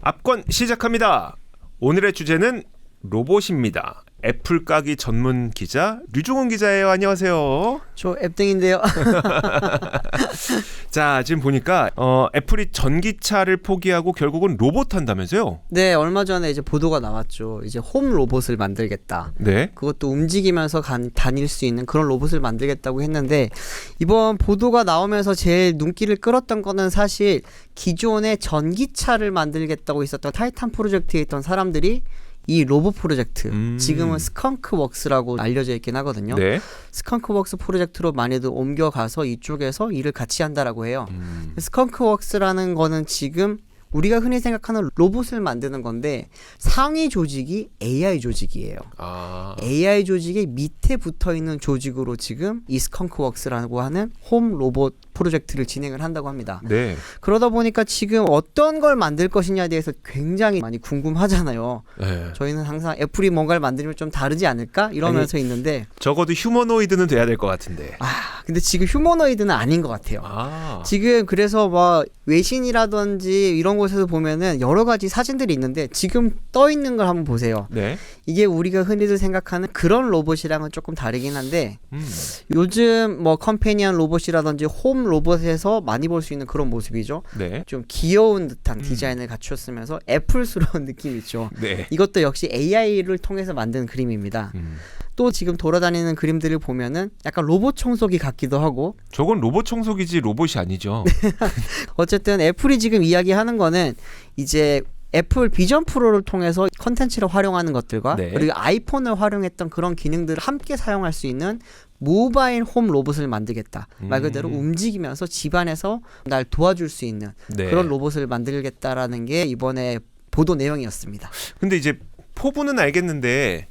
압권 시작합니다. 오늘의 주제는 로봇입니다. 애플 까기 전문 기자 류종훈 기자예요. 안녕하세요. 저 앱등인데요. 자, 지금 보니까 애플이 전기차를 포기하고 결국은 로봇 한다면서요? 네, 얼마 전에 이제 보도가 나왔죠. 이제 홈 로봇을 만들겠다. 네. 그것도 움직이면서 다닐 수 있는 그런 로봇을 만들겠다고 했는데, 이번 보도가 나오면서 제일 눈길을 끌었던 거는 사실 기존의 전기차를 만들겠다고 있었던 타이탄 프로젝트에 있던 사람들이 이 로봇 프로젝트, 지금은 스컹크웍스라고 알려져 있긴 하거든요. 네. 스컹크웍스 프로젝트로 많이들 옮겨가서 이쪽에서 일을 같이 한다라고 해요. 스컹크웍스라는 거는 지금 우리가 흔히 생각하는 로봇을 만드는 건데, 상위 조직이 AI 조직이에요. AI 조직의 밑에 붙어있는 조직으로 지금 이 스컹크웍스라고 하는 홈 로봇 프로젝트를 진행을 한다고 합니다. 네. 그러다 보니까 지금 어떤 걸 만들 것이냐에 대해서 굉장히 많이 궁금하잖아요. 네. 저희는 항상 애플이 뭔가를 만들면 좀 다르지 않을까 이러면서 있는데, 적어도 휴머노이드는 돼야 될 것 같은데. 근데 지금 휴머노이드는 아닌 것 같아요. 지금 그래서 뭐 외신이라든지 이런 곳에서 보면은 여러 가지 사진들이 있는데, 지금 떠 있는 걸 한번 보세요. 네. 이게 우리가 흔히들 생각하는 그런 로봇이랑은 조금 다르긴 한데, 요즘 뭐 컴패니언 로봇이라든지 홈 로봇에서 많이 볼 수 있는 그런 모습이죠. 네. 좀 귀여운 듯한 디자인을 갖추었으면서 애플스러운 느낌이 있죠. 네. 이것도 역시 AI를 통해서 만든 그림입니다. 또 지금 돌아다니는 그림들을 보면은 약간 로봇 청소기 같기도 하고. 저건 로봇 청소기지 로봇이 아니죠. 어쨌든 애플이 지금 이야기하는 거는 이제 애플 비전 프로를 통해서 컨텐츠를 활용하는 것들과, 네. 그리고 아이폰을 활용했던 그런 기능들을 함께 사용할 수 있는 모바일 홈 로봇을 만들겠다. 말 그대로 움직이면서 집안에서 날 도와줄 수 있는 네. 그런 로봇을 만들겠다라는 게 이번에 보도 내용이었습니다. 근데 이제 포부는 알겠는데,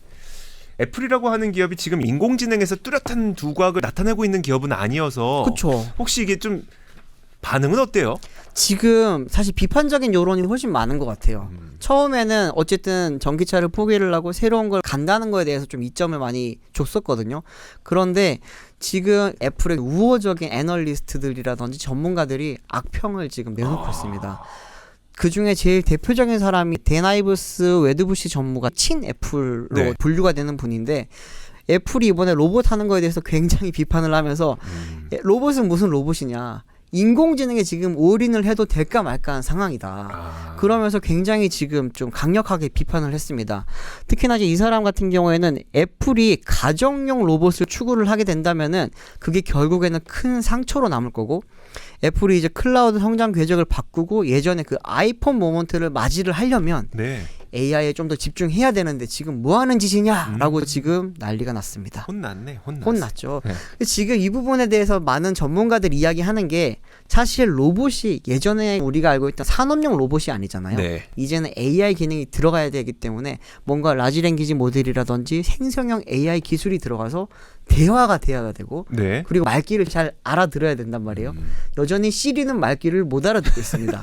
애플이라고 하는 기업이 지금 인공지능에서 뚜렷한 두각을 나타내고 있는 기업은 아니어서, 그렇죠. 혹시 이게 좀 반응은 어때요? 지금 사실 비판적인 여론이 훨씬 많은 것 같아요. 처음에는 어쨌든 전기차를 포기를 하고 새로운 걸 간다는 거에 대해서 좀 이점을 많이 줬었거든요. 그런데 지금 애플의 우호적인 애널리스트들이라든지 전문가들이 악평을 지금 내놓고 있습니다. 그 중에 제일 대표적인 사람이 댄 아이브스 웨드부시 전무가 친 애플로 네. 분류가 되는 분인데, 애플이 이번에 로봇 하는 거에 대해서 굉장히 비판을 하면서 로봇은 무슨 로봇이냐, 인공지능에 지금 올인을 해도 될까 말까 한 상황이다. 그러면서 굉장히 지금 좀 강력하게 비판을 했습니다. 특히나 이제 이 사람 같은 경우에는 애플이 가정용 로봇을 추구를 하게 된다면은 그게 결국에는 큰 상처로 남을 거고, 애플이 이제 클라우드 성장 궤적을 바꾸고 예전에 그 아이폰 모먼트를 맞이를 하려면 네. AI에 좀 더 집중해야 되는데 지금 뭐 하는 짓이냐라고 지금 난리가 났습니다. 혼났죠. 네. 지금 이 부분에 대해서 많은 전문가들이 이야기하는 게, 사실 로봇이 예전에 우리가 알고 있던 산업용 로봇이 아니잖아요. 네. 이제는 AI 기능이 들어가야 되기 때문에 뭔가 라지 랭귀지 모델이라든지 생성형 AI 기술이 들어가서 대화가 돼야 되고, 네. 그리고 말귀를 잘 알아들어야 된단 말이에요. 여전히 시리는 말귀를 못 알아듣고 있습니다.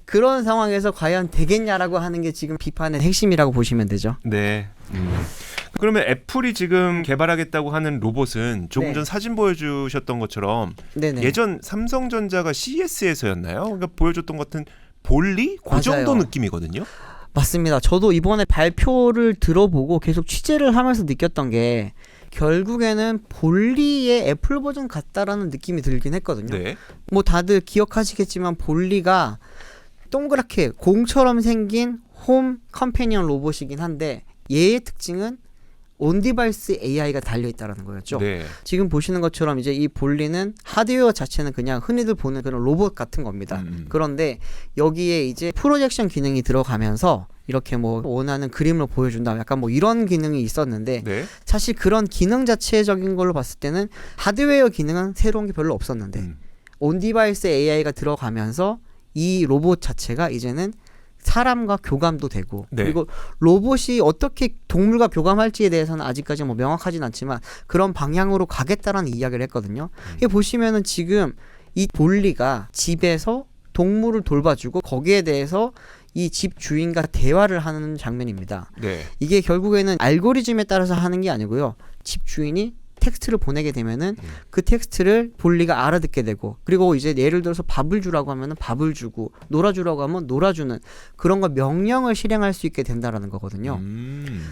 그런 상황에서 과연 되겠냐라고 하는 게 지금 비판의 핵심이라고 보시면 되죠. 네. 그러면 애플이 지금 개발하겠다고 하는 로봇은 조금 네. 전 사진 보여주셨던 것처럼 네네. 예전 삼성전자가 CES에서였나요? 그러니까 보여줬던 것 같은 볼리? 그 맞아요. 정도 느낌이거든요. 맞습니다. 저도 이번에 발표를 들어보고 계속 취재를 하면서 느꼈던 게, 결국에는 볼리의 애플 버전 같다라는 느낌이 들긴 했거든요. 네. 뭐 다들 기억하시겠지만 볼리가 동그랗게 공처럼 생긴 홈 컴패니언 로봇이긴 한데, 얘의 특징은 온디바이스 AI가 달려있다는 거였죠. 네. 지금 보시는 것처럼 이제 이 볼리는 하드웨어 자체는 그냥 흔히들 보는 그런 로봇 같은 겁니다. 그런데 여기에 이제 프로젝션 기능이 들어가면서 이렇게 뭐 원하는 그림을 보여준다, 약간 뭐 이런 기능이 있었는데, 네. 사실 그런 기능 자체적인 걸로 봤을 때는 하드웨어 기능은 새로운 게 별로 없었는데 온디바이스 AI가 들어가면서 이 로봇 자체가 이제는 사람과 교감도 되고, 네. 그리고 로봇이 어떻게 동물과 교감할지에 대해서는 아직까지 뭐 명확하진 않지만 그런 방향으로 가겠다라는 이야기를 했거든요. 이게 보시면은 지금 이 볼리가 집에서 동물을 돌봐주고 거기에 대해서 이 집 주인과 대화를 하는 장면입니다. 네. 이게 결국에는 알고리즘에 따라서 하는 게 아니고요, 집 주인이 텍스트를 보내게 되면은 그 텍스트를 볼리가 알아듣게 되고, 그리고 이제 예를 들어서 밥을 주라고 하면은 밥을 주고, 놀아주라고 하면 놀아주는 그런 거 명령을 실행할 수 있게 된다라는 거거든요.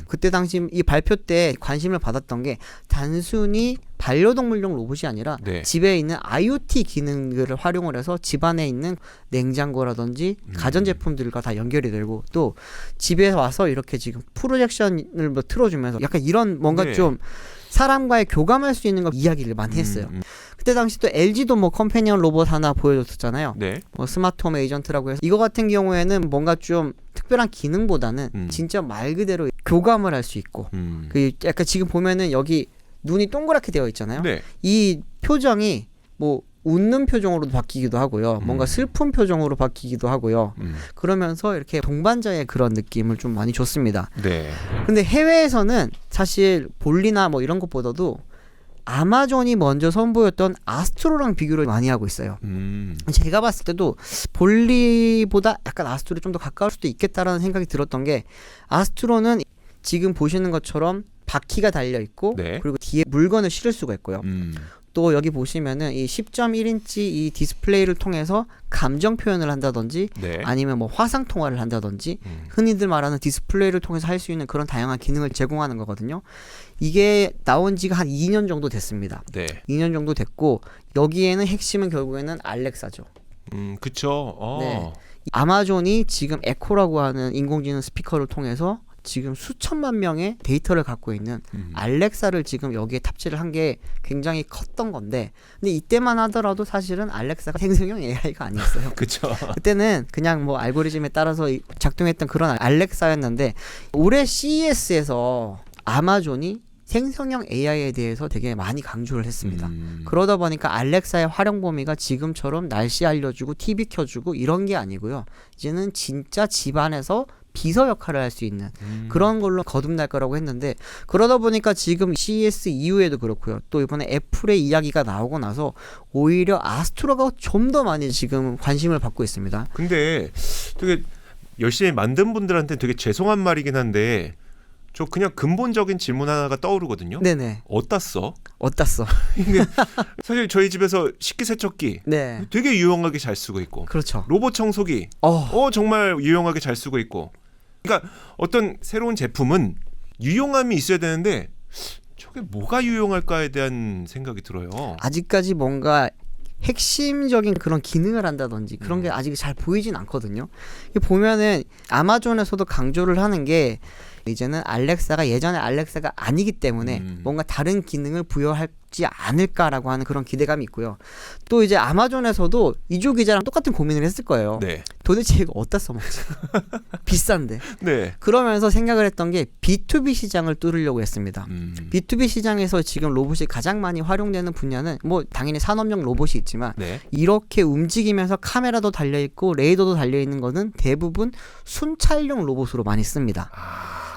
그때 당시 이 발표 때 관심을 받았던 게 단순히 반려동물용 로봇이 아니라 네. 집에 있는 IoT 기능들을 활용을 해서 집안에 있는 냉장고라든지 가전제품들과 다 연결이 되고, 또 집에 와서 이렇게 지금 프로젝션을 뭐 틀어주면서 약간 이런 뭔가 네. 좀 사람과의 교감할 수 있는 거 이야기를 많이 했어요. 그때 당시 또 LG도 뭐 컴패니언 로봇 하나 보여줬었잖아요. 네. 뭐 스마트홈 에이전트라고 해서 이거 같은 경우에는 뭔가 좀 특별한 기능보다는 진짜 말 그대로 교감을 할 수 있고, 그 약간 지금 보면은 여기 눈이 동그랗게 되어 있잖아요. 네. 이 표정이 뭐 웃는 표정으로도 바뀌기도 하고요. 뭔가 슬픈 표정으로 바뀌기도 하고요. 그러면서 이렇게 동반자의 그런 느낌을 좀 많이 줬습니다. 네. 근데 해외에서는 사실 볼리나 뭐 이런 것보다도 아마존이 먼저 선보였던 아스트로랑 비교를 많이 하고 있어요. 제가 봤을 때도 볼리보다 약간 아스트로에 좀 더 가까울 수도 있겠다라는 생각이 들었던 게, 아스트로는 지금 보시는 것처럼 바퀴가 달려 있고, 네. 그리고 뒤에 물건을 실을 수가 있고요. 또 여기 보시면은 이 10.1인치 이 디스플레이를 통해서 감정 표현을 한다든지, 네. 아니면 뭐 화상 통화를 한다든지, 흔히들 말하는 디스플레이를 통해서 할 수 있는 그런 다양한 기능을 제공하는 거거든요. 이게 나온 지가 한 2년 정도 됐습니다. 네. 2년 정도 됐고, 여기에는 핵심은 결국에는 알렉사죠. 그쵸. 네. 아마존이 지금 에코라고 하는 인공지능 스피커를 통해서 지금 수천만 명의 데이터를 갖고 있는 알렉사를 지금 여기에 탑재를 한 게 굉장히 컸던 건데, 근데 이때만 하더라도 사실은 알렉사가 생성형 AI가 아니었어요. 그쵸. 그때는 그냥 뭐 알고리즘에 따라서 작동했던 그런 알렉사였는데, 올해 CES에서 아마존이 생성형 AI에 대해서 되게 많이 강조를 했습니다. 그러다 보니까 알렉사의 활용 범위가 지금처럼 날씨 알려주고 TV 켜주고 이런 게 아니고요. 이제는 진짜 집안에서 비서 역할을 할 수 있는 그런 걸로 거듭날 거라고 했는데, 그러다 보니까 지금 CES 이후에도 그렇고요. 또 이번에 애플의 이야기가 나오고 나서 오히려 아스트로가 좀 더 많이 지금 관심을 받고 있습니다. 근데 되게 열심히 만든 분들한테 되게 죄송한 말이긴 한데, 저 그냥 근본적인 질문 하나가 떠오르거든요. 네네. 어디다 써? 어디다 써? 이게 사실 저희 집에서 식기세척기 네. 되게 유용하게 잘 쓰고 있고, 그렇죠. 로봇 청소기 정말 유용하게 잘 쓰고 있고, 그러니까 어떤 새로운 제품은 유용함이 있어야 되는데 저게 뭐가 유용할까에 대한 생각이 들어요. 아직까지 뭔가 핵심적인 그런 기능을 한다든지 그런 게 아직 잘 보이진 않거든요. 보면은 아마존에서도 강조를 하는 게, 이제는 알렉사가 예전의 알렉사가 아니기 때문에 뭔가 다른 기능을 부여하지 않을까라고 하는 그런 기대감이 있고요. 또 이제 아마존에서도 이조 기자랑 똑같은 고민을 했을 거예요. 네. 도대체 이거 어디다 써먹지? 비싼데. 네. 그러면서 생각을 했던 게 B2B 시장을 뚫으려고 했습니다. B2B 시장에서 지금 로봇이 가장 많이 활용되는 분야는 뭐 당연히 산업용 로봇이 있지만, 네. 이렇게 움직이면서 카메라도 달려있고 레이더도 달려있는 거는 대부분 순찰용 로봇으로 많이 씁니다.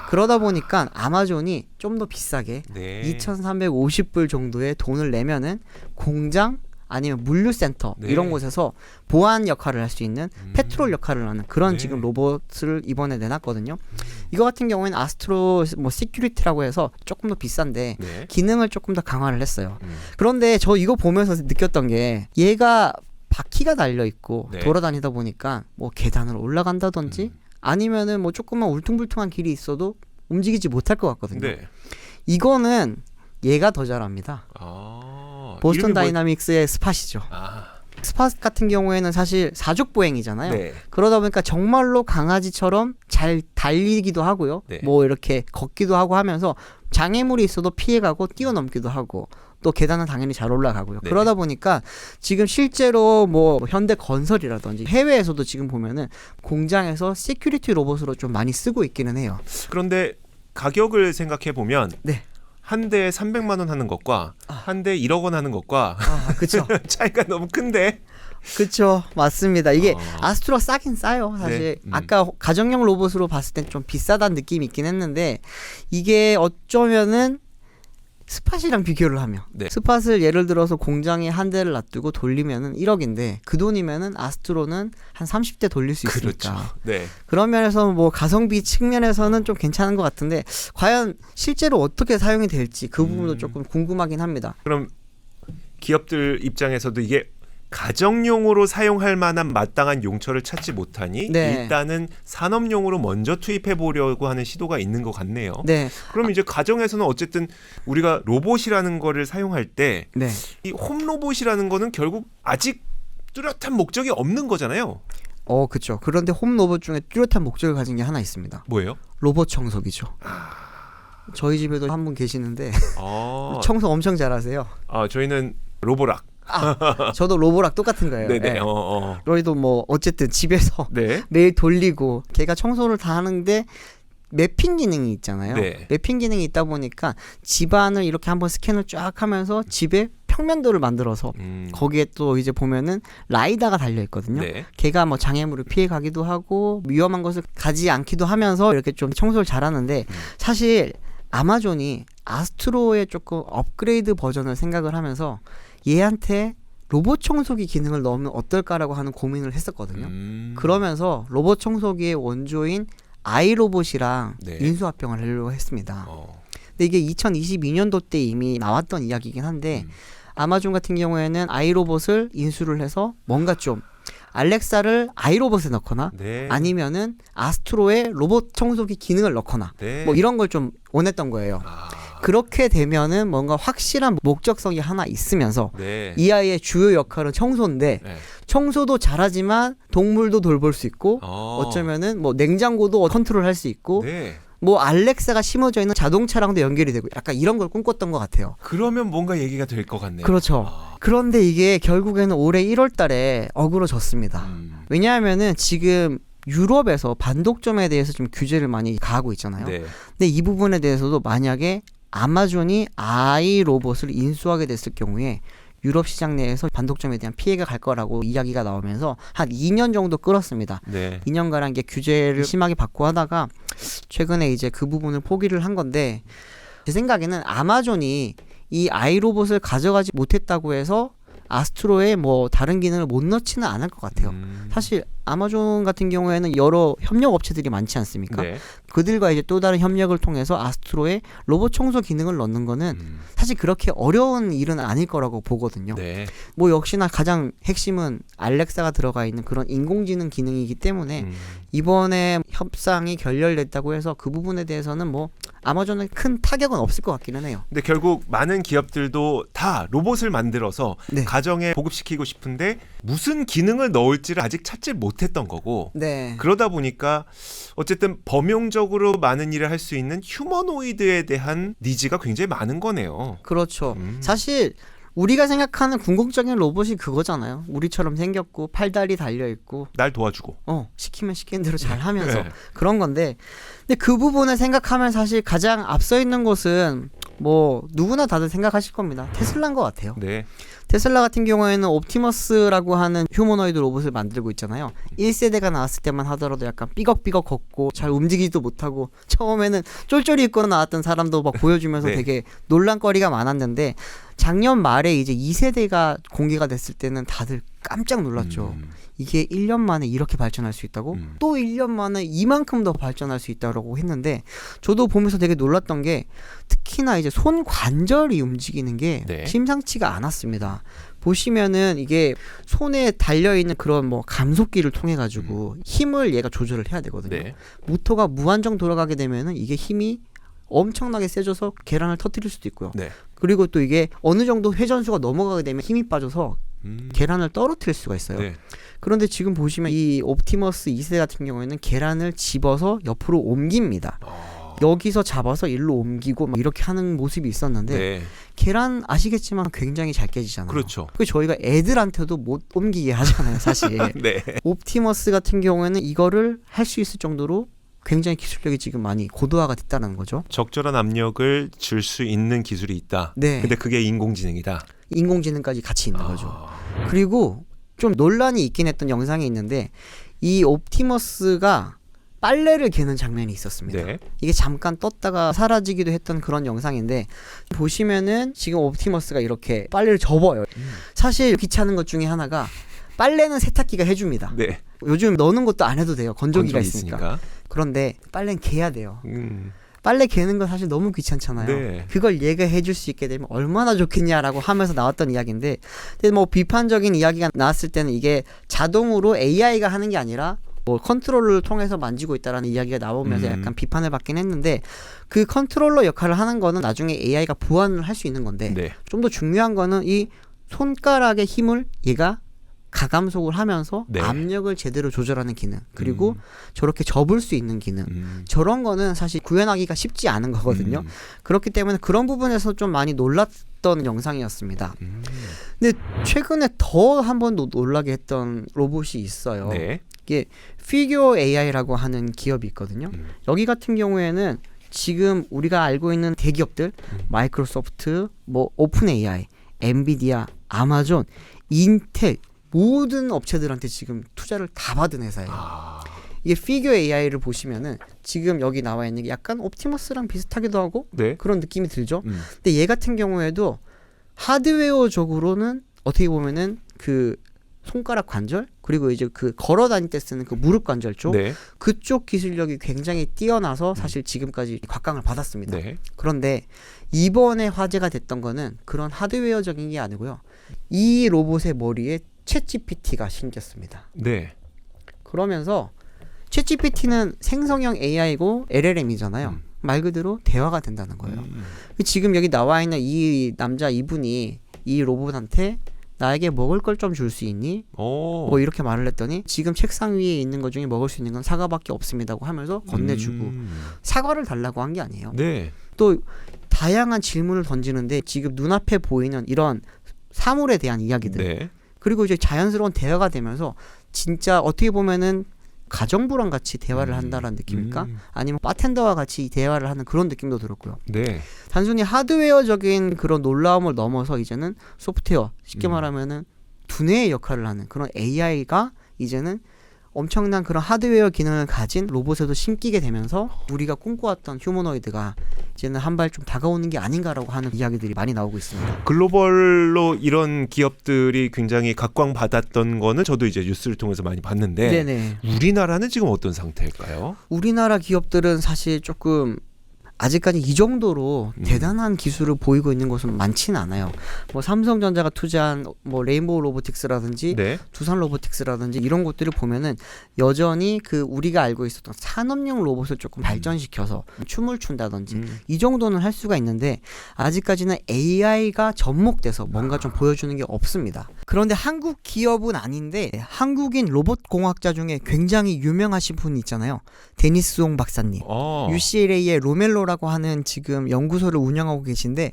그러다 보니까 아마존이 좀 더 비싸게 네. 2,350불 정도의 돈을 내면은 공장 아니면 물류센터 네. 이런 곳에서 보안 역할을 할 수 있는 페트롤 역할을 하는 그런 네. 지금 로봇을 이번에 내놨거든요. 이거 같은 경우에는 아스트로 뭐 시큐리티라고 해서 조금 더 비싼데 네. 기능을 조금 더 강화를 했어요. 그런데 저 이거 보면서 느꼈던 게, 얘가 바퀴가 달려 있고 네. 돌아다니다 보니까 뭐 계단을 올라간다든지 아니면은 뭐 조금만 울퉁불퉁한 길이 있어도 움직이지 못할 것 같거든요. 네. 이거는 얘가 더 잘합니다. 보스턴 이름이 다이나믹스의 스팟이죠. 스팟 같은 경우에는 사실 사족 보행이잖아요. 네. 그러다 보니까 정말로 강아지처럼 잘 달리기도 하고요. 네. 뭐 이렇게 걷기도 하고 하면서 장애물이 있어도 피해가고 뛰어넘기도 하고, 또 계단은 당연히 잘 올라가고요. 네. 그러다 보니까 지금 실제로 뭐 현대 건설이라든지 해외에서도 지금 보면은 공장에서 시큐리티 로봇으로 좀 많이 쓰고 있기는 해요. 그런데 가격을 생각해 보면 네. 한 대에 300만 원 하는 것과 한 대에 1억 원 하는 것과 그렇죠. 차이가 너무 큰데. 그렇죠. 맞습니다. 이게 아스트로가 싸긴 싸요. 사실 네. 아까 가정용 로봇으로 봤을 땐 좀 비싸다는 느낌이 있긴 했는데, 이게 어쩌면은 스팟이랑 비교를 하면 네. 스팟을 예를 들어서 공장에 한 대를 놔두고 돌리면은 1억인데 그 돈이면은 아스트로는 한 30대 돌릴 수 있으니까. 그렇죠. 네. 그런 면에서 뭐 가성비 측면에서는 좀 괜찮은 것 같은데 과연 실제로 어떻게 사용이 될지 그 부분도 조금 궁금하긴 합니다. 그럼 기업들 입장에서도 이게 가정용으로 사용할 만한 마땅한 용처를 찾지 못하니 네. 일단은 산업용으로 먼저 투입해 보려고 하는 시도가 있는 것 같네요. 네. 그럼 이제 가정에서는 어쨌든 우리가 로봇이라는 거를 사용할 때 네. 이 홈로봇이라는 거는 결국 아직 뚜렷한 목적이 없는 거잖아요. 그렇죠. 그런데 홈 로봇 중에 뚜렷한 목적을 가진 게 하나 있습니다. 뭐예요? 로봇 청소기죠. 저희 집에도 한 분 계시는데 아, 청소 엄청 잘하세요. 저희는 로보락. 저도 로보랑 똑같은 거예요. 네네. 네. 어. 저희도 뭐 어쨌든 집에서 네. 매일 돌리고 걔가 청소를 다 하는데 매핑 기능이 있잖아요. 네. 매핑 기능이 있다 보니까 집안을 이렇게 한번 스캔을 쫙 하면서 집에 평면도를 만들어서 거기에 또 이제 보면은 라이다가 달려 있거든요. 네. 걔가 뭐 장애물을 피해 가기도 하고 위험한 것을 가지 않기도 하면서 이렇게 좀 청소를 잘하는데 사실 아마존이 아스트로의 조금 업그레이드 버전을 생각을 하면서 얘한테 로봇 청소기 기능을 넣으면 어떨까라고 하는 고민을 했었거든요. 그러면서 로봇 청소기의 원조인 아이로봇이랑 네. 인수합병을 하려고 했습니다. 근데 이게 2022년도 때 이미 나왔던 이야기이긴 한데 아마존 같은 경우에는 아이로봇을 인수를 해서 뭔가 좀 알렉사를 아이로봇에 넣거나 네. 아니면은 아스트로의 로봇 청소기 기능을 넣거나 네. 뭐 이런 걸 좀 원했던 거예요. 그렇게 되면은 뭔가 확실한 목적성이 하나 있으면서 네. 이 아이의 주요 역할은 청소인데 네. 청소도 잘하지만 동물도 돌볼 수 있고 어쩌면은 뭐 냉장고도 컨트롤할 수 있고 네. 뭐 알렉사가 심어져 있는 자동차랑도 연결이 되고 약간 이런 걸 꿈꿨던 것 같아요. 그러면 뭔가 얘기가 될 것 같네요. 그렇죠. 그런데 이게 결국에는 올해 1월 달에 어그러졌습니다. 왜냐하면은 지금 유럽에서 반독점에 대해서 좀 규제를 많이 가하고 있잖아요. 네. 근데 이 부분에 대해서도 만약에 아마존이 아이 로봇을 인수하게 됐을 경우에 유럽 시장 내에서 반독점에 대한 피해가 갈 거라고 이야기가 나오면서 한 2년 정도 끌었습니다. 네. 2년가량 이게 규제를 심하게 받고 하다가 최근에 이제 그 부분을 포기를 한 건데 제 생각에는 아마존이 이 아이로봇을 가져가지 못했다고 해서 아스트로에 뭐 다른 기능을 못 넣지는 않을 것 같아요. 사실 아마존 같은 경우에는 여러 협력 업체들이 많지 않습니까? 네. 그들과 이제 또 다른 협력을 통해서 아스트로에 로봇 청소 기능을 넣는 거는 사실 그렇게 어려운 일은 아닐 거라고 보거든요. 네. 뭐 역시나 가장 핵심은 알렉사가 들어가 있는 그런 인공지능 기능이기 때문에 이번에 협상이 결렬됐다고 해서 그 부분에 대해서는 뭐 아마존은 큰 타격은 없을 것 같기는 해요. 근데 결국 많은 기업들도 다 로봇을 만들어서 네. 가정에 보급시키고 싶은데 무슨 기능을 넣을지를 아직 찾지 못했던 거고 네. 그러다 보니까 어쨌든 범용적으로 많은 일을 할 수 있는 휴머노이드에 대한 니즈가 굉장히 많은 거네요. 그렇죠. 사실 우리가 생각하는 궁극적인 로봇이 그거잖아요. 우리처럼 생겼고 팔다리 달려 있고 날 도와주고. 시키면 시키는 대로 잘 하면서 네. 그런 건데 근데 그 부분을 생각하면 사실 가장 앞서 있는 곳은 뭐 누구나 다들 생각하실 겁니다. 테슬라인 것 같아요. 네. 테슬라 같은 경우에는 옵티머스라고 하는 휴머노이드 로봇을 만들고 있잖아요. 1세대가 나왔을 때만 하더라도 약간 삐걱삐걱 걷고 잘 움직이지도 못하고 처음에는 쫄쫄이 입고 나왔던 사람도 막 보여주면서 네. 되게 논란거리가 많았는데 작년 말에 이제 2세대가 공개가 됐을 때는 다들 깜짝 놀랐죠. 이게 1년 만에 이렇게 발전할 수 있다고? 또 1년 만에 이만큼 더 발전할 수 있다고 했는데 저도 보면서 되게 놀랐던 게 특히나 이제 손 관절이 움직이는 게 네. 심상치가 않았습니다. 보시면은 이게 손에 달려있는 그런 뭐 감속기를 통해 가지고 힘을 얘가 조절을 해야 되거든요. 네. 모터가 무한정 돌아가게 되면은 이게 힘이 엄청나게 세져서 계란을 터뜨릴 수도 있고요. 네. 그리고 또 이게 어느 정도 회전수가 넘어가게 되면 힘이 빠져서 계란을 떨어뜨릴 수가 있어요. 네. 그런데 지금 보시면 이 옵티머스 2세대 같은 경우에는 계란을 집어서 옆으로 옮깁니다. 여기서 잡아서 일로 옮기고 막 이렇게 하는 모습이 있었는데 네. 계란 아시겠지만 굉장히 잘 깨지잖아요. 그렇죠. 그 저희가 애들한테도 못 옮기게 하잖아요, 사실. 네. 옵티머스 같은 경우에는 이거를 할 수 있을 정도로 굉장히 기술력이 지금 많이 고도화가 됐다는 거죠. 적절한 압력을 줄 수 있는 기술이 있다. 네. 근데 그게 인공지능이다. 인공지능까지 같이 있는 거죠. 그리고 좀 논란이 있긴 했던 영상이 있는데 이 옵티머스가 빨래를 개는 장면이 있었습니다. 네. 이게 잠깐 떴다가 사라지기도 했던 그런 영상인데 보시면은 지금 옵티머스가 이렇게 빨래를 접어요. 사실 귀찮은 것 중에 하나가 빨래는 세탁기가 해줍니다. 네. 요즘 넣는 것도 안 해도 돼요. 건조기가 건조기 있으니까. 그런데 빨래는 개야 돼요. 음. 빨래 개는 건 사실 너무 귀찮잖아요. 네. 그걸 얘가 해줄 수 있게 되면 얼마나 좋겠냐라고 하면서 나왔던 이야기인데, 근데 뭐 비판적인 이야기가 나왔을 때는 이게 자동으로 AI가 하는 게 아니라 뭐 컨트롤러를 통해서 만지고 있다라는 이야기가 나오면서 약간 비판을 받긴 했는데, 그 컨트롤러 역할을 하는 거는 나중에 AI가 보완을 할 수 있는 건데 네. 좀 더 중요한 거는 이 손가락의 힘을 얘가 가감속을 하면서 네. 압력을 제대로 조절하는 기능, 그리고 저렇게 접을 수 있는 기능, 저런 거는 사실 구현하기가 쉽지 않은 거거든요. 그렇기 때문에 그런 부분에서 좀 많이 놀랐던 영상이었습니다. 근데 최근에 더 한 번 놀라게 했던 로봇이 있어요. 네. 이게 피규어 AI라고 하는 기업이 있거든요. 여기 같은 경우에는 지금 우리가 알고 있는 대기업들, 마이크로소프트, 뭐 오픈 AI, 엔비디아, 아마존, 인텔, 모든 업체들한테 지금 투자를 다 받은 회사예요. 이게 피규어 AI를 보시면은 지금 여기 나와 있는 게 약간 옵티머스랑 비슷하기도 하고 네. 그런 느낌이 들죠. 근데 얘 같은 경우에도 하드웨어적으로는 어떻게 보면은 그 손가락 관절, 그리고 이제 그 걸어 다닐 때 쓰는 그 무릎 관절 쪽, 네. 그쪽 기술력이 굉장히 뛰어나서 사실 지금까지 곽강을 받았습니다. 네. 그런데 이번에 화제가 됐던 거는 그런 하드웨어적인 게 아니고요. 이 로봇의 머리에 챗GPT가 생겼습니다. 네. 그러면서 챗GPT는 생성형 AI고 LLM이잖아요. 말 그대로 대화가 된다는 거예요. 지금 여기 나와 있는 이 남자 이분이 이 로봇한테 나에게 먹을 걸 좀 줄 수 있니? 뭐 이렇게 말을 했더니 지금 책상 위에 있는 것 중에 먹을 수 있는 건 사과밖에 없습니다고 하면서 건네주고 사과를 달라고 한 게 아니에요. 네. 또 다양한 질문을 던지는데 지금 눈앞에 보이는 이런 사물에 대한 이야기들, 네. 그리고 이제 자연스러운 대화가 되면서 진짜 어떻게 보면은 가정부랑 같이 대화를 한다라는 느낌일까? 아니면 바텐더와 같이 대화를 하는 그런 느낌도 들었고요. 네. 단순히 하드웨어적인 그런 놀라움을 넘어서 이제는 소프트웨어, 쉽게 말하면은 두뇌의 역할을 하는 그런 AI가 이제는 엄청난 그런 하드웨어 기능을 가진 로봇에도 심기게 되면서 우리가 꿈꿔왔던 휴머노이드가 이제는 한 발 좀 다가오는 게 아닌가라고 하는 이야기들이 많이 나오고 있습니다. 글로벌로 이런 기업들이 굉장히 각광받았던 거는 저도 이제 뉴스를 통해서 많이 봤는데 네네. 우리나라는 지금 어떤 상태일까요? 우리나라 기업들은 사실 조금 아직까지 이 정도로 대단한 기술을 보이고 있는 곳은 많지는 않아요. 뭐 삼성전자가 투자한 뭐 레인보우 로보틱스라든지 네. 두산 로보틱스라든지 이런 곳들을 보면은 여전히 그 우리가 알고 있었던 산업용 로봇을 조금 발전시켜서 춤을 춘다든지 이 정도는 할 수가 있는데 아직까지는 AI가 접목돼서 뭔가 좀 보여주는 게 없습니다. 그런데 한국 기업은 아닌데 한국인 로봇 공학자 중에 굉장히 유명하신 분이 있잖아요. 데니스 송 박사님. UCLA의 로멜로라고 하는 지금 연구소를 운영하고 계신데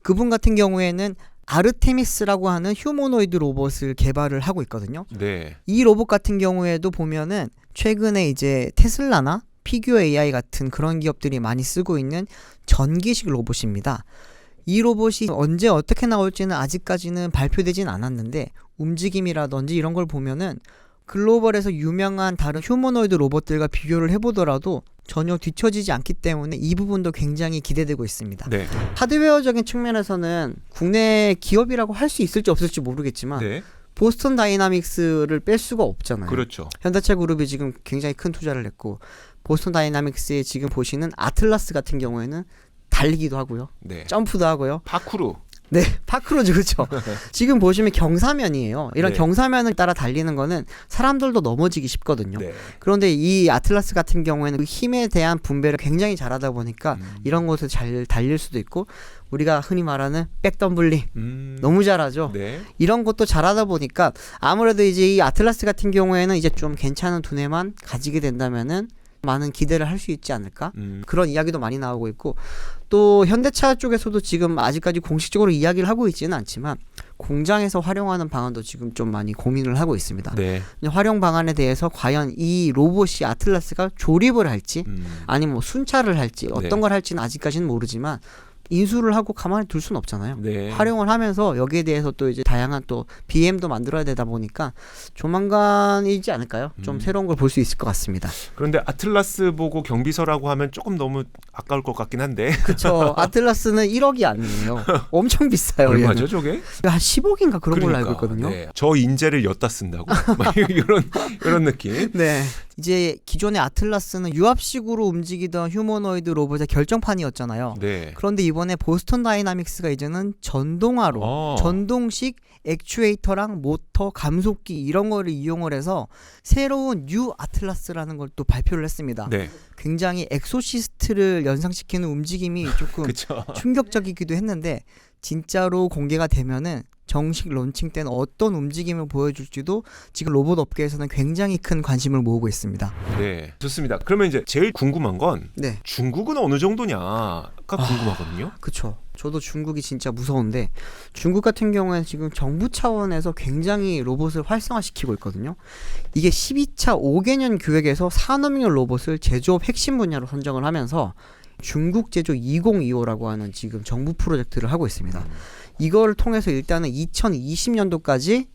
그분 같은 경우에는 아르테미스라고 하는 휴머노이드 로봇을 개발을 하고 있거든요. 네. 이 로봇 같은 경우에도 보면은 최근에 이제 테슬라나 피규어 AI 같은 그런 기업들이 많이 쓰고 있는 전기식 로봇입니다. 이 로봇이 언제 어떻게 나올지는 아직까지는 발표되진 않았는데 움직임이라든지 이런 걸 보면은 글로벌에서 유명한 다른 휴머노이드 로봇들과 비교를 해보더라도 전혀 뒤처지지 않기 때문에 이 부분도 굉장히 기대되고 있습니다. 네. 하드웨어적인 측면에서는 국내 기업이라고 할 수 있을지 없을지 모르겠지만 네. 보스턴 다이나믹스를 뺄 수가 없잖아요. 그렇죠. 현대차 그룹이 지금 굉장히 큰 투자를 했고 보스턴 다이나믹스에 지금 보시는 아틀라스 같은 경우에는 달리기도 하고요. 네. 점프도 하고요. 파쿠르. 네, 파크로즈 그렇죠. 지금 보시면 경사면이에요. 이런 네. 경사면을 따라 달리는 거는 사람들도 넘어지기 쉽거든요. 네. 그런데 이 아틀라스 같은 경우에는 그 힘에 대한 분배를 굉장히 잘하다 보니까 이런 곳을 잘 달릴 수도 있고 우리가 흔히 말하는 백덤블링 너무 잘하죠. 네. 이런 것도 잘하다 보니까 아무래도 이제 이 아틀라스 같은 경우에는 이제 좀 괜찮은 두뇌만 가지게 된다면은 많은 기대를 할 수 있지 않을까? 그런 이야기도 많이 나오고 있고 또 현대차 쪽에서도 지금 아직까지 공식적으로 이야기를 하고 있지는 않지만 공장에서 활용하는 방안도 지금 좀 많이 고민을 하고 있습니다. 네. 활용 방안에 대해서 과연 이 로봇이 아틀라스가 조립을 할지 아니면 뭐 순찰을 할지 어떤 걸 할지는 아직까지는 모르지만 인수를 하고 가만히 둘 수는 없잖아요. 네. 활용을 하면서 여기에 대해서 또 이제 다양한 또 BM도 만들어야 되다 보니까 조만간이지 않을까요? 좀 새로운 걸 볼 수 있을 것 같습니다. 그런데 아틀라스 보고 경비서라고 하면 조금 너무 아까울 것 같긴 한데. 그렇죠. 아틀라스는 1억이 아니에요. 엄청 비싸요. 얼마죠, 저게? 한 10억인가 그런 걸로 그러니까, 알고 있거든요. 네. 저 인재를 엿다 쓴다고. 막 이런 느낌. 네. 이제 기존의 아틀라스는 유압식으로 움직이던 휴머노이드 로봇의 결정판이었잖아요. 네. 그런데 이번에 보스턴 다이나믹스가 이제는 전동화로 전동식 액추에이터랑 모터, 감속기 이런 거를 이용을 해서 새로운 뉴 아틀라스라는 걸 또 발표를 했습니다. 네. 굉장히 엑소시스트를 연상시키는 움직임이 조금 그렇죠. 충격적이기도 했는데 진짜로 공개가 되면은 정식 론칭 때는 어떤 움직임을 보여줄지도 지금 로봇 업계에서는 굉장히 큰 관심을 모으고 있습니다. 네. 좋습니다. 그러면 이제 제일 궁금한 건 네. 중국은 어느 정도냐가 궁금하거든요. 그렇죠. 저도 중국이 진짜 무서운데 중국 같은 경우에는 지금 정부 차원에서 굉장히 로봇을 활성화시키고 있거든요. 이게 12차 5개년 계획에서 산업용 로봇을 제조업 핵심 분야로 선정을 하면서 중국 제조 2025라고 하는 지금 정부 프로젝트를 하고 있습니다. 이걸 통해서 일단은 2020년도까지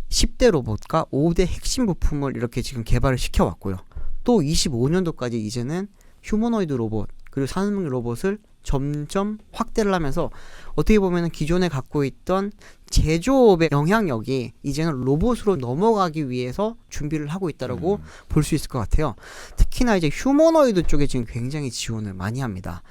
10대 로봇과 5대 핵심 부품을 이렇게 지금 개발을 시켜왔고요. 또 25년도까지 이제는 휴머노이드 로봇 그리고 산업용 로봇을 점점 확대를 하면서 어떻게 보면 기존에 갖고 있던 제조업의 영향력이 이제는 로봇으로 넘어가기 위해서 준비를 하고 있다라고 볼 수 있을 것 같아요. 특히나 이제 휴머노이드 쪽에 지금 굉장히 지원을 많이 합니다.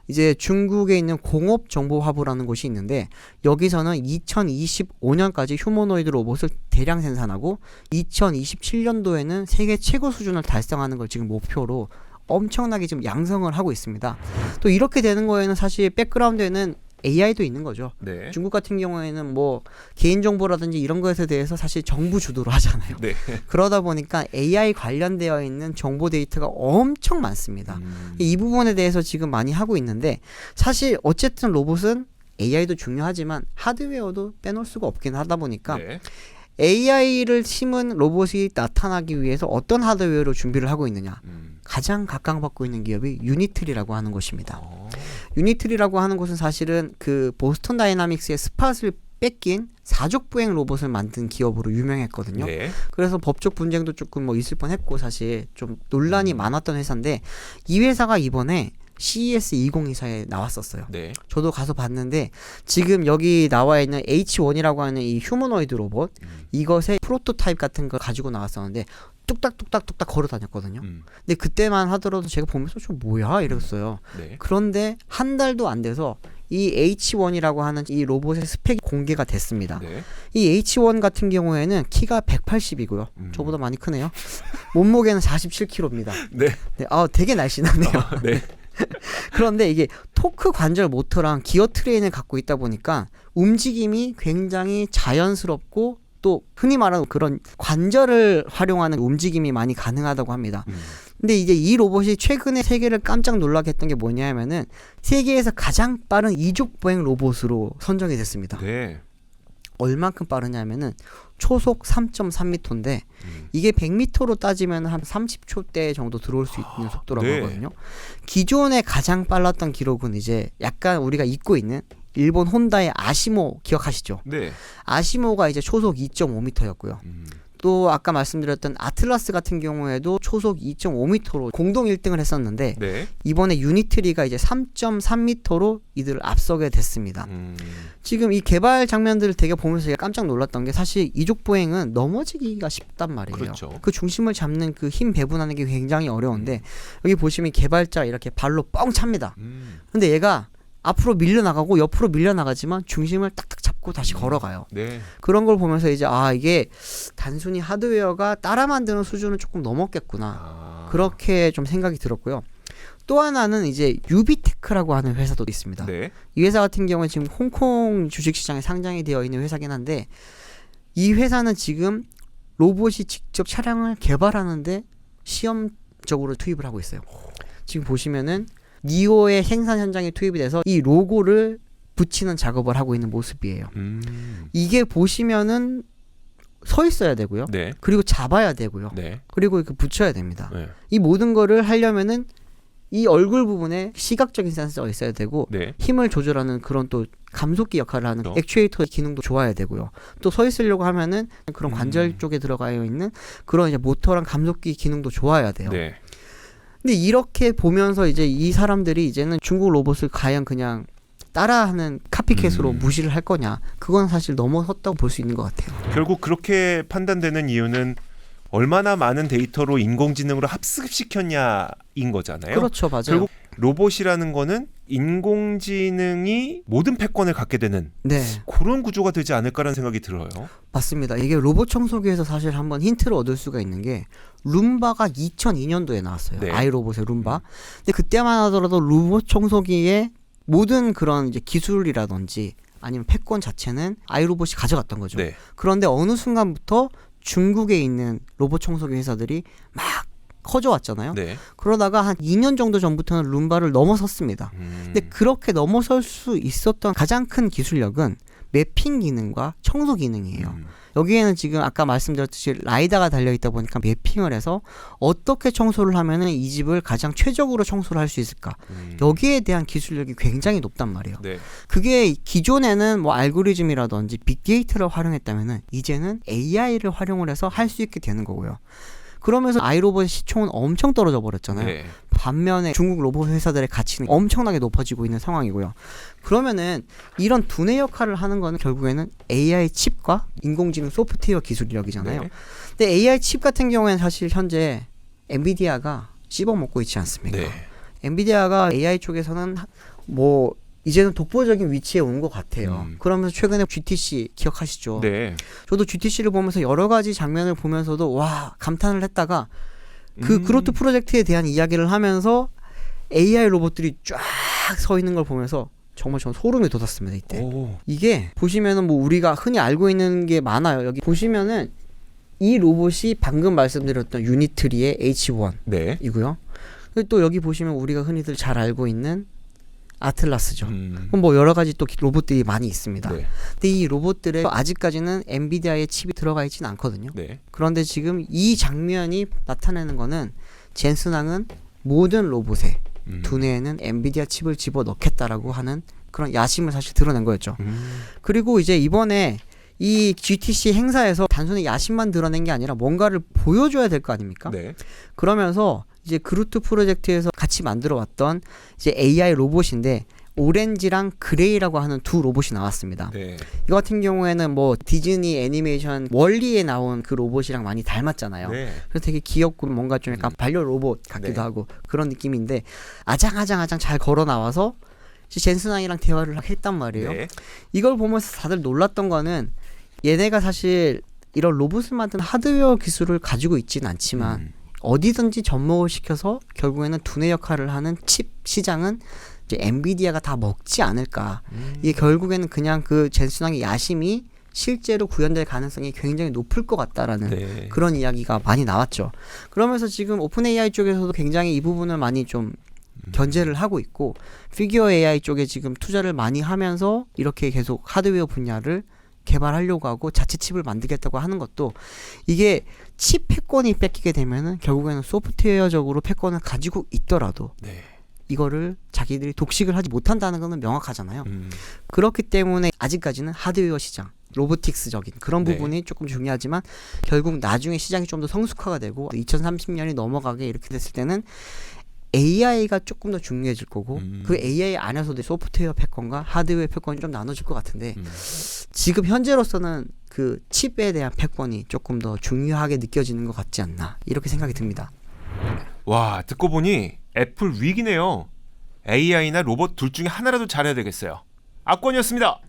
이제 중국에 있는 공업정보화부라는 곳이 있는데 여기서는 2025년까지 휴머노이드 로봇을 대량 생산하고 2027년도에는 세계 최고 수준을 달성하는 걸 지금 목표로 엄청나게 지금 양성을 하고 있습니다. 또 이렇게 되는 거에는 사실 백그라운드에는 AI도 있는 거죠. 네. 중국 같은 경우에는 뭐 개인정보라든지 이런 것에 대해서 사실 정부 주도로 하잖아요. 네. 그러다 보니까 AI 관련되어 있는 정보 데이터가 엄청 많습니다. 이 부분에 대해서 지금 많이 하고 있는데 사실 어쨌든 로봇은 AI도 중요하지만 하드웨어도 빼놓을 수가 없긴 하다 보니까 네. AI를 심은 로봇이 나타나기 위해서 어떤 하드웨어로 준비를 하고 있느냐. 가장 각광받고 있는 기업이 유니트리라고 하는 곳입니다. 유니트리라고 하는 곳은 사실은 그 보스턴 다이나믹스의 스팟을 뺏긴 사족보행 로봇을 만든 기업으로 유명했거든요. 네. 그래서 법적 분쟁도 조금 뭐 있을 뻔했고 사실 좀 논란이 많았던 회사인데 이 회사가 이번에 CES 2024에 나왔었어요. 네. 저도 가서 봤는데 지금 여기 나와 있는 H1이라고 하는 이 휴머노이드 로봇 이것의 프로토타입 같은 걸 가지고 나왔었는데 뚝딱뚝딱뚝딱 걸어 다녔거든요. 근데 그때만 하더라도 제가 보면서 좀 뭐야 이랬어요. 네. 그런데 한 달도 안 돼서 이 H1이라고 하는 이 로봇의 스펙이 공개가 됐습니다. 네. 이 H1 같은 경우에는 키가 180이고요. 저보다 많이 크네요. 몸무게는 47kg입니다. 네. 네, 되게 날씬하네요. 네. 그런데 이게 토크 관절 모터랑 기어 트레인을 갖고 있다 보니까 움직임이 굉장히 자연스럽고 또 흔히 말하는 그런 관절을 활용하는 움직임이 많이 가능하다고 합니다. 근데 이제 이 로봇이 최근에 세계를 깜짝 놀라게 했던 게 뭐냐면은 세계에서 가장 빠른 이족 보행 로봇으로 선정이 됐습니다. 네. 얼만큼 빠르냐면은 초속 3.3m인데 이게 100m로 따지면 한 30초대 정도 들어올 수 있는 속도라고 네. 하거든요. 기존에 가장 빨랐던 기록은 이제 약간 우리가 잊고 있는 일본 혼다의 아시모 기억하시죠? 네. 아시모가 이제 초속 2.5m였고요. 또 아까 말씀드렸던 아틀라스 같은 경우에도 초속 2.5m로 공동 1등을 했었는데 네. 이번에 유니트리가 이제 3.3m로 이들을 앞서게 됐습니다. 지금 이 개발 장면들을 되게 보면서 제가 깜짝 놀랐던 게 사실 이족 보행은 넘어지기가 쉽단 말이에요. 그렇죠. 그 중심을 잡는 그 힘 배분하는 게 굉장히 어려운데 여기 보시면 개발자 이렇게 발로 뻥 찹니다. 근데 얘가 앞으로 밀려나가고 옆으로 밀려나가지만 중심을 딱딱 잡고 다시 걸어가요. 네. 그런 걸 보면서 이제 이게 단순히 하드웨어가 따라 만드는 수준은 조금 넘었겠구나. 그렇게 좀 생각이 들었고요. 또 하나는 이제 유비테크라고 하는 회사도 있습니다. 네. 이 회사 같은 경우는 지금 홍콩 주식시장에 상장이 되어 있는 회사긴 한데 이 회사는 지금 로봇이 직접 차량을 개발하는데 시험적으로 투입을 하고 있어요. 지금 보시면은 니오의 생산 현장에 투입이 돼서 이 로고를 붙이는 작업을 하고 있는 모습이에요. 이게 보시면은 서 있어야 되고요. 네. 그리고 잡아야 되고요. 네. 그리고 이렇게 붙여야 됩니다. 네. 이 모든 거를 하려면은 이 얼굴 부분에 시각적인 센서가 있어야 되고 네. 힘을 조절하는 그런 또 감속기 역할을 하는 그렇죠. 액추에이터 기능도 좋아야 되고요. 또 서 있으려고 하면은 그런 관절 쪽에 들어가 있는 그런 이제 모터랑 감속기 기능도 좋아야 돼요. 네. 근데 이렇게 보면서 이제 이 사람들이 이제는 중국 로봇을 과연 그냥 따라하는 카피캣으로 무시를 할 거냐? 그건 사실 넘어섰다고 볼 수 있는 것 같아요. 결국 그렇게 판단되는 이유는 얼마나 많은 데이터로 인공지능으로 합습시켰냐인 거잖아요. 그렇죠, 맞아요. 결국 로봇이라는 거는 인공지능이 모든 패권을 갖게 되는 네, 그런 구조가 되지 않을까라는 생각이 들어요. 맞습니다. 이게 로봇 청소기에서 사실 한번 힌트를 얻을 수가 있는 게 룸바가 2002년도에 나왔어요. 네. 아이로봇의 룸바. 근데 그때만 하더라도 로봇 청소기의 모든 그런 이제 기술이라든지 아니면 패권 자체는 아이로봇이 가져갔던 거죠. 네. 그런데 어느 순간부터 중국에 있는 로봇 청소기 회사들이 막 커져왔잖아요. 네. 그러다가 한 2년 정도 전부터는 룸바를 넘어섰습니다. 근데 그렇게 넘어설 수 있었던 가장 큰 기술력은 매핑 기능과 청소 기능이에요. 여기에는 지금 아까 말씀드렸듯이 라이다가 달려있다 보니까 매핑을 해서 어떻게 청소를 하면은 이 집을 가장 최적으로 청소를 할 수 있을까. 여기에 대한 기술력이 굉장히 높단 말이에요. 네. 그게 기존에는 뭐 알고리즘이라든지 빅데이터를 활용했다면은 이제는 AI를 활용을 해서 할 수 있게 되는 거고요. 그러면서 아이로봇의 시총은 엄청 떨어져 버렸잖아요. 네. 반면에 중국 로봇 회사들의 가치는 엄청나게 높아지고 있는 상황이고요. 그러면은 이런 두뇌 역할을 하는 거는 결국에는 AI 칩과 인공지능 소프트웨어 기술력이잖아요. 네. 근데 AI 칩 같은 경우에는 사실 현재 엔비디아가 씹어먹고 있지 않습니까? 네. 엔비디아가 AI 쪽에서는 뭐 이제는 독보적인 위치에 온 것 같아요. 그러면서 최근에 GTC 기억하시죠? 네. 저도 GTC를 보면서 여러 가지 장면을 보면서도 와 감탄을 했다가 그 그로트 프로젝트에 대한 이야기를 하면서 AI 로봇들이 쫙 서 있는 걸 보면서 정말 저는 소름이 돋았습니다. 이때. 오. 이게 보시면은 뭐 우리가 흔히 알고 있는 게 많아요. 여기 보시면은 이 로봇이 방금 말씀드렸던 유니트리의 H1이고요. 네. 그리고 또 여기 보시면 우리가 흔히들 잘 알고 있는 아틀라스죠. 음. 뭐 여러 가지 또 로봇들이 많이 있습니다. 네. 근데 이 로봇들에 아직까지는 엔비디아의 칩이 들어가 있진 않거든요. 네. 그런데 지금 이 장면이 나타내는 거는 젠슨항은 모든 로봇에 두뇌에는 엔비디아 칩을 집어넣겠다라고 하는 그런 야심을 사실 드러낸 거였죠. 그리고 이제 이번에 이 GTC 행사에서 단순히 야심만 드러낸 게 아니라 뭔가를 보여줘야 될 거 아닙니까? 네. 그러면서 이제 그루트 프로젝트에서 같이 만들어 왔던 이제 AI 로봇인데 오렌지랑 그레이라고 하는 두 로봇이 나왔습니다. 네. 이거 같은 경우에는 뭐 디즈니 애니메이션 월리에 나온 그 로봇이랑 많이 닮았잖아요. 네. 그래서 되게 귀엽고 뭔가 좀 약간 반려 로봇 같기도 네. 하고 그런 느낌인데 아장아장 잘 걸어 나와서 젠슨항이랑 대화를 했단 말이에요. 네. 이걸 보면서 다들 놀랐던 거는 얘네가 사실 이런 로봇을 만드는 하드웨어 기술을 가지고 있지는 않지만 어디든지 접목을 시켜서 결국에는 두뇌 역할을 하는 칩 시장은 이제 엔비디아가 다 먹지 않을까. 이게 결국에는 그냥 그 젠슨항의 야심이 실제로 구현될 가능성이 굉장히 높을 것 같다라는 네. 그런 이야기가 많이 나왔죠. 그러면서 지금 오픈 AI 쪽에서도 굉장히 이 부분을 많이 좀 견제를 하고 있고 피규어 AI 쪽에 지금 투자를 많이 하면서 이렇게 계속 하드웨어 분야를 개발하려고 하고 자체 칩을 만들겠다고 하는 것도 이게 칩 패권이 뺏기게 되면은 결국에는 소프트웨어적으로 패권을 가지고 있더라도 네. 이거를 자기들이 독식을 하지 못한다는 것은 명확하잖아요. 그렇기 때문에 아직까지는 하드웨어 시장, 로보틱스적인 그런 네. 부분이 조금 중요하지만 결국 나중에 시장이 좀 더 성숙화가 되고 2030년이 넘어가게 이렇게 됐을 때는 AI가 조금 더 중요해질 거고 그 AI 안에서도 소프트웨어 패권과 하드웨어 패권이 좀 나눠질 것 같은데 지금 현재로서는 그 칩에 대한 패권이 조금 더 중요하게 느껴지는 것 같지 않나 이렇게 생각이 듭니다. 와, 듣고 보니 애플 위기네요. AI나 로봇 둘 중에 하나라도 잘해야 되겠어요. 악권이었습니다.